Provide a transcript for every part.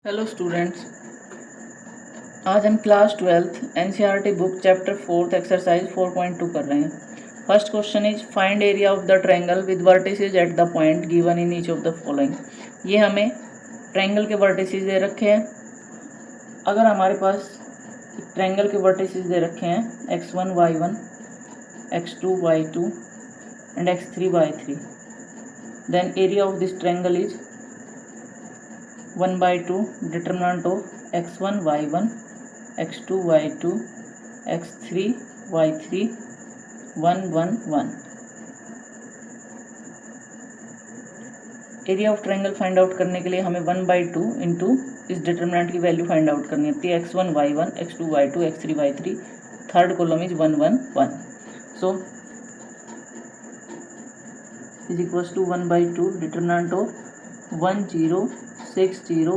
Hello students, आज हम class 12th NCERT book chapter 4 exercise 4.2 कर रहे हैं। First question is find area of the triangle with vertices at the point given in each of the following. ये हमें triangle के vertices दे रखे हैं। अगर हमारे पास ट्रायंगल के वर्टिसेस दे रखे हैं x1 y1 x2 y2 and x3 y3, then area of this triangle is 1/2 determinant of x1 y1 x2 y2 x3 y3 1 1 1। Area of triangle find out करने के लिए हमें 1/2 इंटू इस डिटरमिनेंट की वैल्यू फाइंड आउट करनी होती है x1 y1 x2 y2 x3 y3। Third column is 1 1 1, so is equals to 1/2 determinant of 1 0 6 0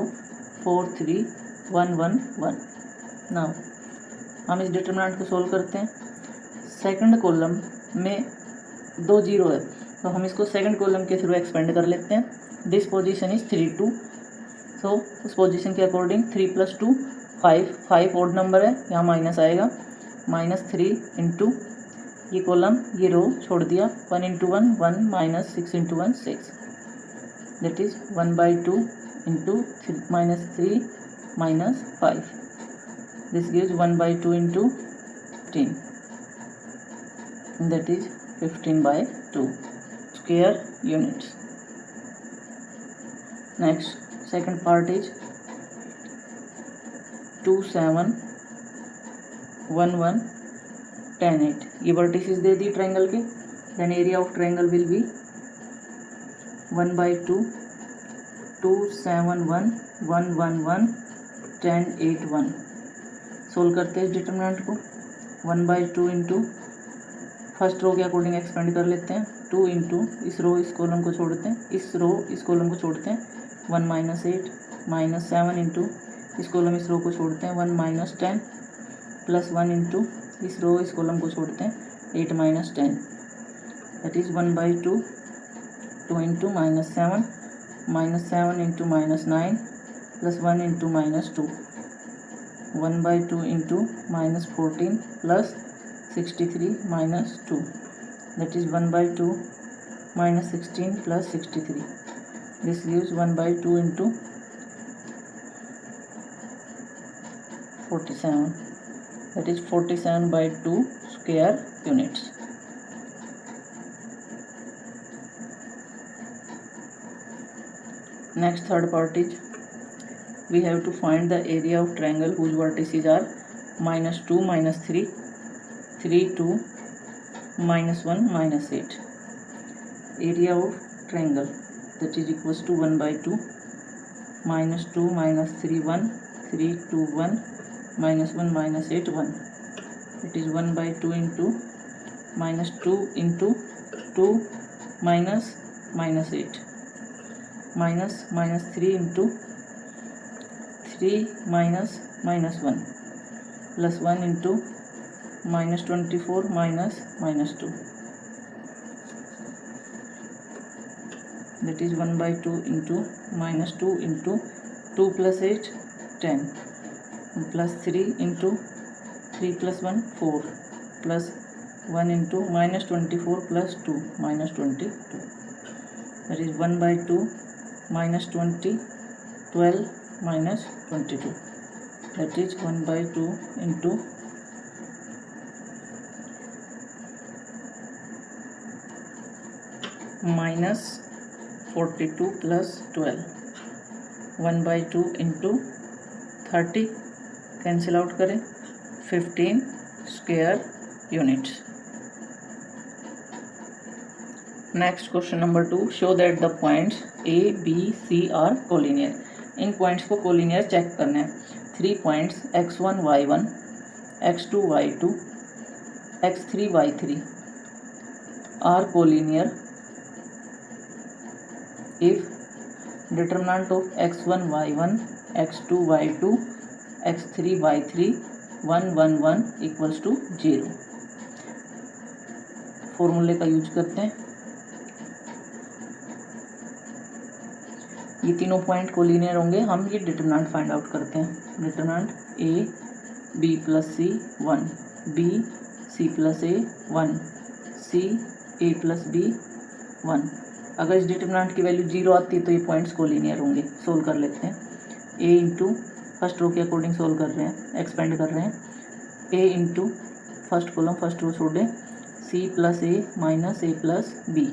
4 3 1 1 1। Now हम इस डिटरमिनेंट को सोल्व करते हैं। सेकंड कॉलम में 2 जीरो है, तो हम इसको सेकंड कॉलम के थ्रू एक्सपेंड कर लेते हैं। दिस पोजीशन इज 3 2, सो उस पोजीशन के अकॉर्डिंग 3 + 2 5 5 ओड नंबर है, यहाँ माइनस आएगा -3 इंटू ये कॉलम ये रो छोड़ दिया 1 × 1 1 -6 × 1 6, that is 1/2 into -3 -5, this gives 1/2 into 15, that is 15/2 square units. Next, second part is 2 7 1 1 10 8। ये वर्टिसेस दे दी ट्रायंगल के, then area of triangle will be 1/2 2 7 1 1 1 1 10 8 1। Solve करते हैं इस डिटरमिनेंट को। 1/2 इंटू फर्स्ट रो के अकॉर्डिंग एक्सपेंड कर लेते हैं, 2 इंटू इस रो इस कॉलम को छोड़ते हैं, इस रो इस कॉलम को छोड़ते हैं 1 -8 -7 इंटू इस कॉलम इस रो को छोड़ते हैं 1 -10 +1 इंटू इस रो इस कॉलम को छोड़ते हैं 8 -10, that is 1/2 2 into -7 -7 into -9 +1 into -2 1/2 into -14 plus 63 -2, that is 1/2 -16 plus 63. This gives 1/2 into 47, that is 47/2 square units. Next, third part is we have to find the area of triangle whose vertices are -2 -3 3 2 -1 -8. Area of triangle, that is equals to 1/2 -2 -3 1 3 2 1 -1 -8 1, it is 1/2 into -2 into 2 minus -8 -3 into 3 minus -1 +1 into -24 -2, that is 1/2 into -2 into 2 + 8 10 +3 into 3 + 1 4 +1 into -24 + 2 -22, that is 1/2 -20 12 -22, that is 1/2 into -42 + 12, 1/2 into 30 cancel out करें 15 square units. Next question number 2, show that the points A B C are collinear. इन points को collinear check करना है। 3 points x1 y1 x2 y2 x3 y3 are collinear if determinant of x1 y1 x2 y2 x3 y3 1 1 1 equals to 0। फॉर्मूले का use करते हैं। ये तीनों पॉइंट कोलिनियर होंगे। हम ये डिटरमिनेंट फाइंड आउट करते हैं। Determinant A B plus C 1, B C plus A 1, C A plus B 1। अगर इस डिटरमिनेंट की वैल्यू 0 आती है तो ये पॉइंट्स कोलिनियर होंगे। सोल्व कर लेते हैं। ए इंटू फर्स्ट रो के अकॉर्डिंग सोल्व कर रहे हैं, एक्सपेंड कर रहे हैं। A into first column first row छोड़ दें, C plus A minus A plus B,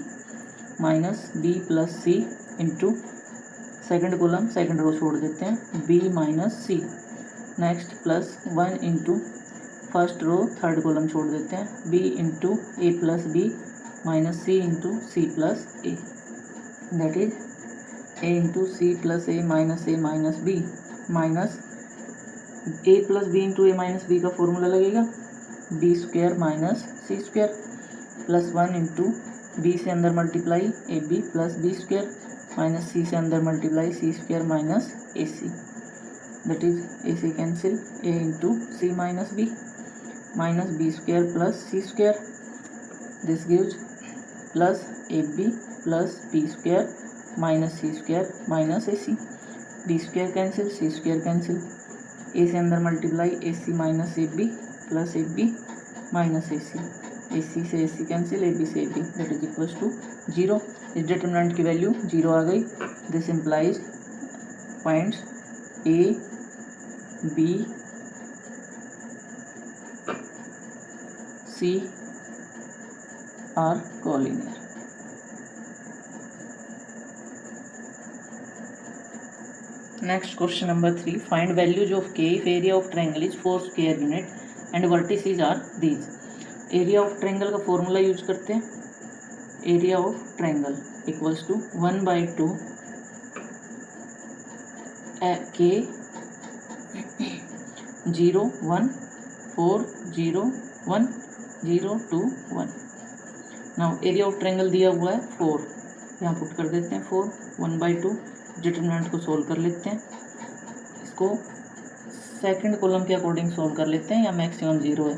minus B plus C into second column second row छोड़ देते हैं, B minus C. Next plus 1 into first row third column छोड़ देते हैं, B into A plus B minus C into C plus A. That is A into C plus A minus B, minus A plus B into A minus B का formula लगेगा B square minus C square, plus 1 into B से अंदर multiply A B plus B square minus C से अंदर multiply C square minus A C. That is A C cancel, A into C minus B square plus C square, this gives plus A B plus B square minus C square minus A C. B square cancel, C square cancel, A से अंदर multiply A C minus A B plus A B minus A C से A C cancel, A B से A B, that is equals to 0। इस determinant की value 0 आ गई। This implies points A B C are collinear. Next question number 3. Find values of k if area of triangle is 4 square unit and vertices are these. Area of triangle का formula use करते हैं। Area of triangle equals to 1/2 k 0 1 4 0 1 0 2 1। Now area of triangle दिया हुआ है 4, यहाँ put कर देते हैं 4 1/2। डिटरमिनेंट को सोल्व कर लेते हैं। इसको सेकंड कॉलम के अकॉर्डिंग सोल्व कर लेते हैं। या मैक्सिमम 0 है।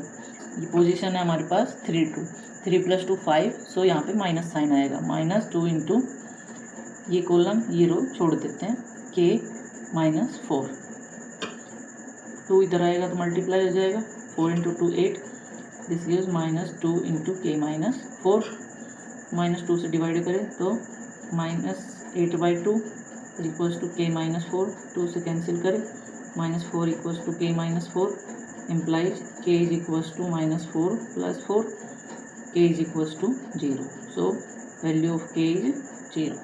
ये पोजीशन है हमारे पास 3 2, 3 + 2 5, सो यहाँ पे माइनस साइन आएगा, -2 इंटू ये कॉलम ये रो छोड़ देते हैं k -4, 2 इधर आएगा तो मल्टीप्लाई हो जाएगा, 4 into 2 8, this gives -2 into k -4, -2 से डिवाइड करें तो -8/2 इक्वल्स टू k -4, 2 से कैंसिल करें, -4 equals to k -4 implies k is equals to -4 + 4, k is equals to 0. So value of k is 0.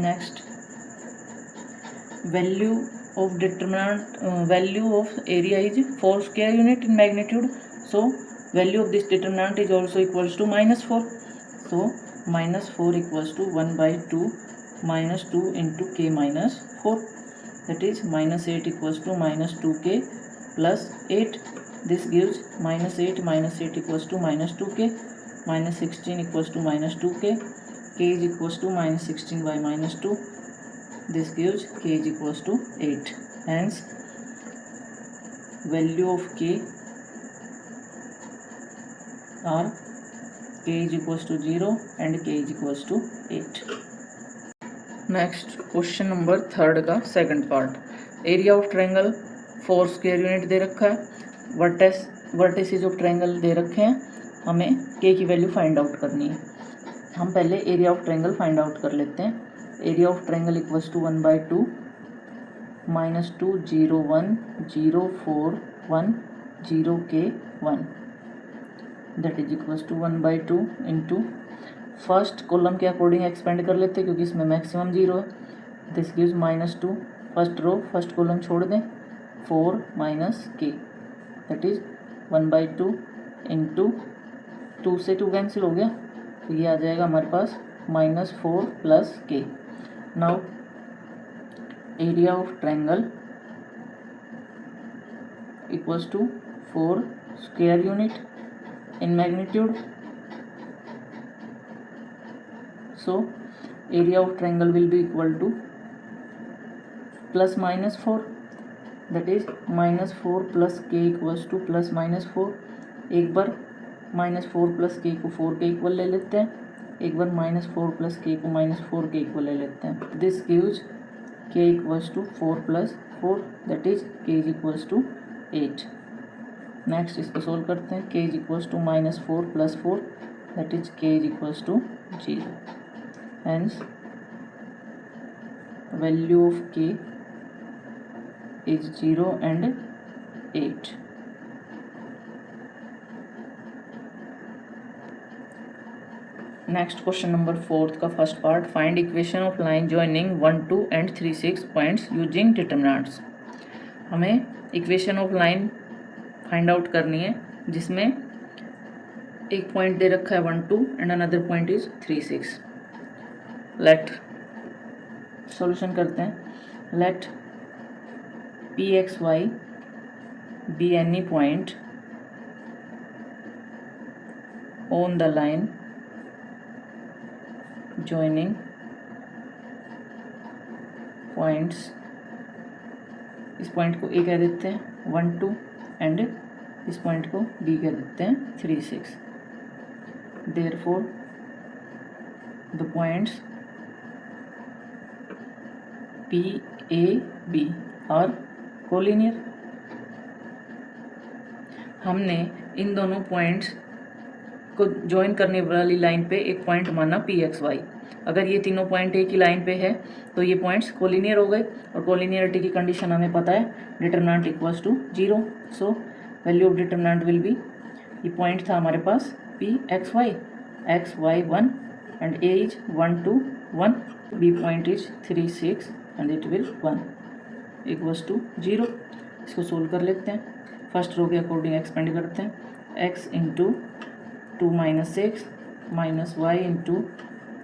Next, value of determinant value of area is 4 square unit in magnitude. So value of this determinant is also equals to -4. So -4 equals to 1/2 -2 into k -4, that is -8 equals to -2k plus 8. This gives -8 equals to -2k, -16 equals to -2k, k is equals to -16 by -2. This gives k is equals to 8. Hence value of k are k is equals to 0 and k is equals to 8. Next question number 3 का second part. Area of triangle 4 square unit दे रखा है, vertices of triangle दे रखे हैं, हमें के की value find out करनी है। हम पहले area of triangle find out कर लेते हैं। Area of triangle equals to 1/2 -2 0 1 0 4 1 0 k 1, that is equals to 1/2 into first column के अकॉर्डिंग एक्सपेंड कर लेते हैं क्योंकि इसमें मैक्सिमम 0 है। This gives -2, first row first column छोड़ दें, 4 - k, दैट इज 1/2 इंटू 2 से 2 कैंसिल हो गया तो ये आ जाएगा हमारे पास -4 + k। Now area of triangle equals to 4 square unit in magnitude. So area of triangle will be equal to +-4, that is -4 + k equals to +-4। एक बार -4 + k को 4 के इक्वल ले लेते हैं, एक बार -4 प्लस के को -4 के इक्वल ले लेते हैं। This gives K equals to 4 plus 4 that is K is equals to 8। Next इसको सोल्व करते हैं। K is equals to -4 plus 4 that is K is equals to 0। Hence value of K is 0 and 8। Next question number 4 का first part, find equation of line joining 1, 2 and 3, 6 points using determinants. हमें equation of line find out करनी है जिसमें एक point दे रखा है 1, 2 and another point is 3, 6। Let solution करते हैं। Let P X Y be any point on the line joining points, इस पॉइंट को ए कह देते हैं 1, 2 एंड इस पॉइंट को बी कह देते हैं 3, 6। Therefore the points P A B are collinear. हमने इन दोनों पॉइंट्स को ज्वाइन करने वाली लाइन पे एक पॉइंट माना पी एक्स वाई। अगर ये तीनों पॉइंट एक ही लाइन पे है तो ये पॉइंट्स कोलिनियर हो गए, और कोलिनियरिटी की कंडीशन हमें पता है, determinant equals to 0। So value of determinant will be, ये पॉइंट था हमारे पास P X Y 1 and A is 1, 2, 1, B point is 3, 6 and it will 1 equals to 0। इसको सोल्व कर लेते हैं। फर्स्ट रो के अकॉर्डिंग एक्सपेंड करते हैं। x into 2 - 6 minus y into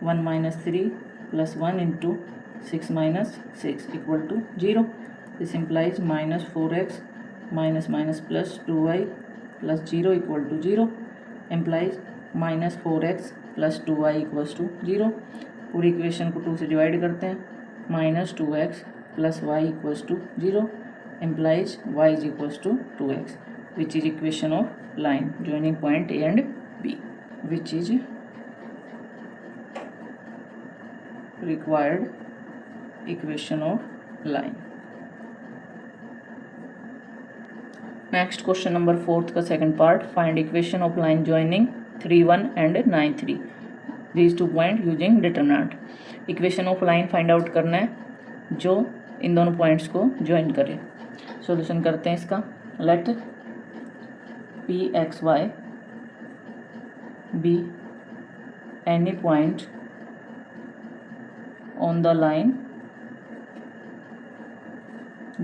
1 - 3 plus 1 into 6 - 6 equal to 0। This implies -4x minus plus 2y plus 0 equal to 0 implies -4x plus 2y equals to 0। पूरी equation को 2 से डिवाइड करते हैं। -2x plus y equals to 0 implies y is equals to 2x, which is equation of line joining point A and B, which is required equation of line. Next question number 4 का second part, find equation of line joining 3, 1 and 9, 3 these 2 point using determinant। equation of line find out करना है जो इन दोनों points को join करे। Solution करते हैं इसका। Let P X Y be any point on the line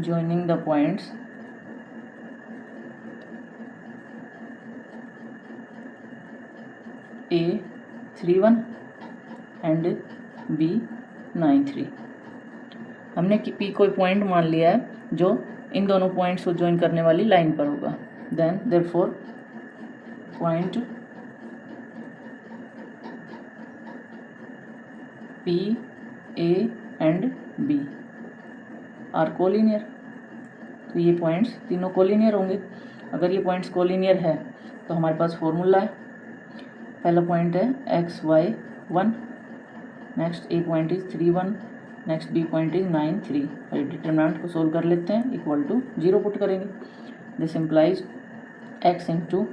joining the points A 3, 1 and B 9, 3। हमने P कोई पॉइंट मान लिया है जो इन दोनों पॉइंट्स को ज्वाइन करने वाली लाइन पर होगा। Then therefore point P, A and B are collinear. तो ये पॉइंट्स तीनों कोलिनियर होंगे। अगर ये पॉइंट्स कोलिनियर है तो हमारे पास फॉर्मूला है। पहला पॉइंट है x, y 1, next A point is 3, 1, next B point is 9, 3। और डिटरमिनेंट को सोल्व कर लेते हैं। इक्वल टू 0 पुट करेंगे। This implies x into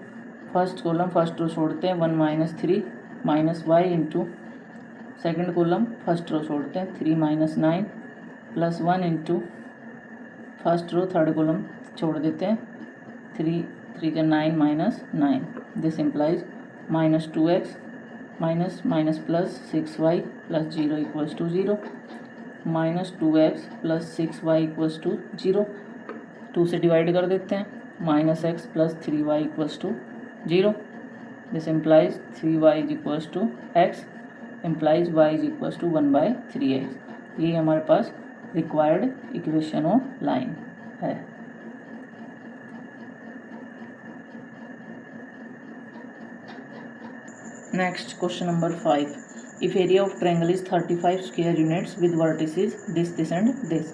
first column first row छोड़ते हैं 1 - 3 minus y into second column first row छोड़ते हैं 3 - 9 plus 1 into first row third column छोड़ देते हैं 3 का 9 - 9। This implies -2x minus plus 6y plus 0 equals to 0। -2x plus 6y equals to 0। 2 से divide कर देते हैं। -x plus 3y equals to 0। This implies 3y is equals to x implies y is equals to 1/3x। ये हमारे पास required equation of line है। Next question number 5, if area of triangle is 35 square units with vertices this and this,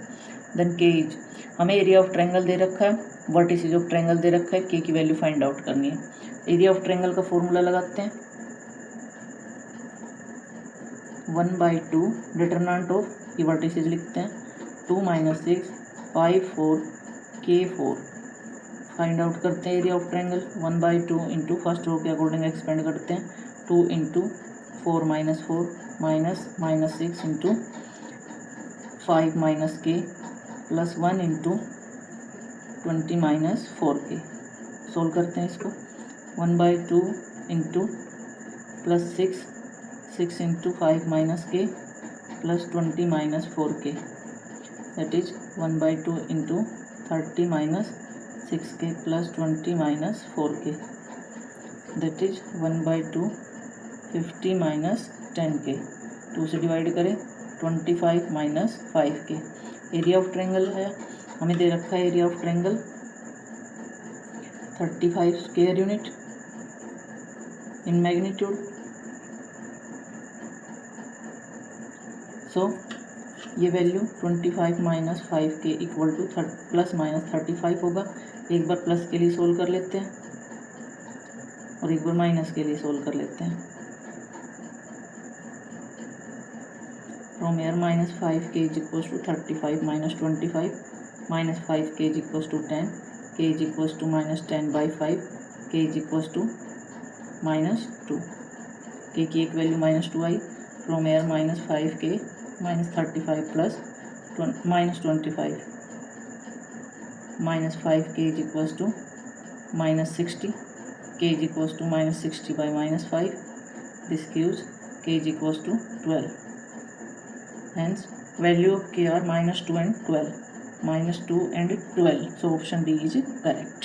then K is. हमें area of triangle दे रखा है, vertices of triangle दे रखा है, के की वैल्यू फाइंड आउट करनी है। एरिया ऑफ ट्रायंगल का फॉर्मूला लगाते हैं। 1/2 डिटरमिनेंट ऑफ ये वर्टिसेज लिखते हैं 2 - 6 5 4 K4 फाइंड आउट करते हैं area of triangle 1/2 into first row के अकॉर्डिंग एक्सपेंड करते हैं 2 into 4 - 4 -6 into 5 - K plus 1 into 20 - 4K solve करते हैं इसको 1/2 into plus 6 into 5 - K plus 20 - 4K that is 1/2 into 30 - 6K plus 20 - 4K that is 1/2 50 - 10K 2 से divide करें 25 - 5K area of triangle है हमें दे रखा है area of triangle 35 square unit in magnitude so ये value 25 - 5K equal to plus minus 35 होगा। एक बार प्लस के लिए सोल्व कर लेते हैं और एक बार माइनस के लिए सोल्व कर लेते हैं। From here -5K is equals to 35 - 25 -5K is equals to 10 K is equals to -10/5 K is equals to -2 K की एक वैल्यू -2 आई। From here -5K -35 plus -25 -5K is equals to -60 K is equals to -60/-5 this gives K is equals to 12 hence value of K are -2 and 12 so option D is correct।